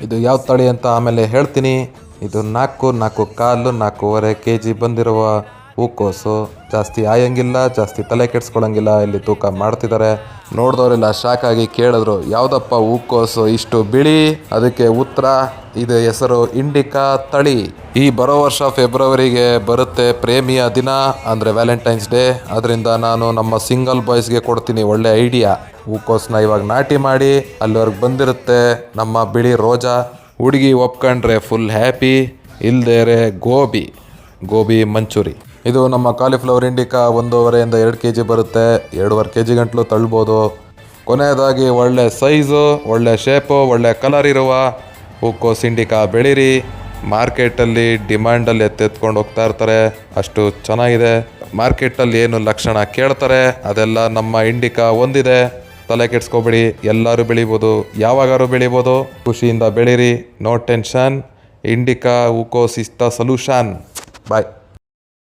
ಇದು ಯಾವ ತಳಿ ಅಂತ ಆಮೇಲೆ ಹೇಳ್ತೀನಿ. ಇದು 4 ಕಾಲು 4.5 kg ಬಂದಿರುವ ಹೂಕೋಸು. ಜಾಸ್ತಿ ಆಯಂಗಿಲ್ಲ, ಜಾಸ್ತಿ ತಲೆ ಕೆಡ್ಸ್ಕೊಳಂಗಿಲ್ಲ. ಇಲ್ಲಿ ತೂಕ ಮಾಡ್ತಿದ್ದಾರೆ. ನೋಡಿದವರೆಲ್ಲ ಶಾಕ್ ಆಗಿ ಕೇಳಿದ್ರು, ಯಾವುದಪ್ಪ ಹೂಕೋಸು ಇಷ್ಟು ಬಿಳಿ? ಅದಕ್ಕೆ ಉತ್ತರ, ಇದು ಹೆಸರು ಇಂಡಿಕಾ ತಳಿ. ಈ ಬರೋ ವರ್ಷ ಫೆಬ್ರವರಿಗೆ ಬರುತ್ತೆ ಪ್ರೇಮಿಯ ದಿನ, ಅಂದರೆ ವ್ಯಾಲೆಂಟೈನ್ಸ್ ಡೇ. ಅದರಿಂದ ನಾನು ನಮ್ಮ ಸಿಂಗಲ್ ಬಾಯ್ಸ್ಗೆ ಕೊಡ್ತೀನಿ ಒಳ್ಳೆ ಐಡಿಯಾ. ಹೂಕೋಸನ್ನ ಇವಾಗ ನಾಟಿ ಮಾಡಿ ಅಲ್ಲಿವರೆಗೆ ಬಂದಿರುತ್ತೆ ನಮ್ಮ ಬಿಳಿ ರೋಜಾ. ಹುಡುಗಿ ಒಪ್ಕೊಂಡ್ರೆ ಫುಲ್ ಹ್ಯಾಪಿ, ಇಲ್ದೇರೆ ಗೋಬಿ ಮಂಚೂರಿ. ಇದು ನಮ್ಮ ಕಾಲಿಫ್ಲವರ್ ಇಂಡಿಕಾ 1.5 2 kg ಬರುತ್ತೆ. 2.5 kg ಗಂಟಲು ತಳ್ಬೋದು. ಕೊನೆಯದಾಗಿ ಒಳ್ಳೆ ಸೈಜು, ಒಳ್ಳೆ ಶೇಪು, ಒಳ್ಳೆ ಕಲರ್ ಇರುವ ಹೂಕೋಸ್ ಇಂಡಿಕಾ ಬೆಳೀರಿ. ಮಾರ್ಕೆಟಲ್ಲಿ ಡಿಮ್ಯಾಂಡಲ್ಲಿ ಎತ್ತೆತ್ಕೊಂಡು ಹೋಗ್ತಾ ಇರ್ತಾರೆ, ಅಷ್ಟು ಚೆನ್ನಾಗಿದೆ. ಮಾರ್ಕೆಟಲ್ಲಿ ಏನು ಲಕ್ಷಣ ಕೇಳ್ತಾರೆ ಅದೆಲ್ಲ ನಮ್ಮ ಇಂಡಿಕಾ ಒಂದಿದೆ. ತಲೆ ಕೆಡ್ಸ್ಕೊಬೇಡಿ, ಎಲ್ಲರೂ ಬೆಳಿಬೋದು, ಯಾವಾಗಾರು ಬೆಳಿಬೋದು. ಖುಷಿಯಿಂದ ಬೆಳೀರಿ, ನೋ ಟೆನ್ಷನ್. ಇಂಡಿಕಾ ಹೂಕೋಸ್ ಇಸ್ ದ ಸೊಲ್ಯೂಷನ್. ಬಾಯ್.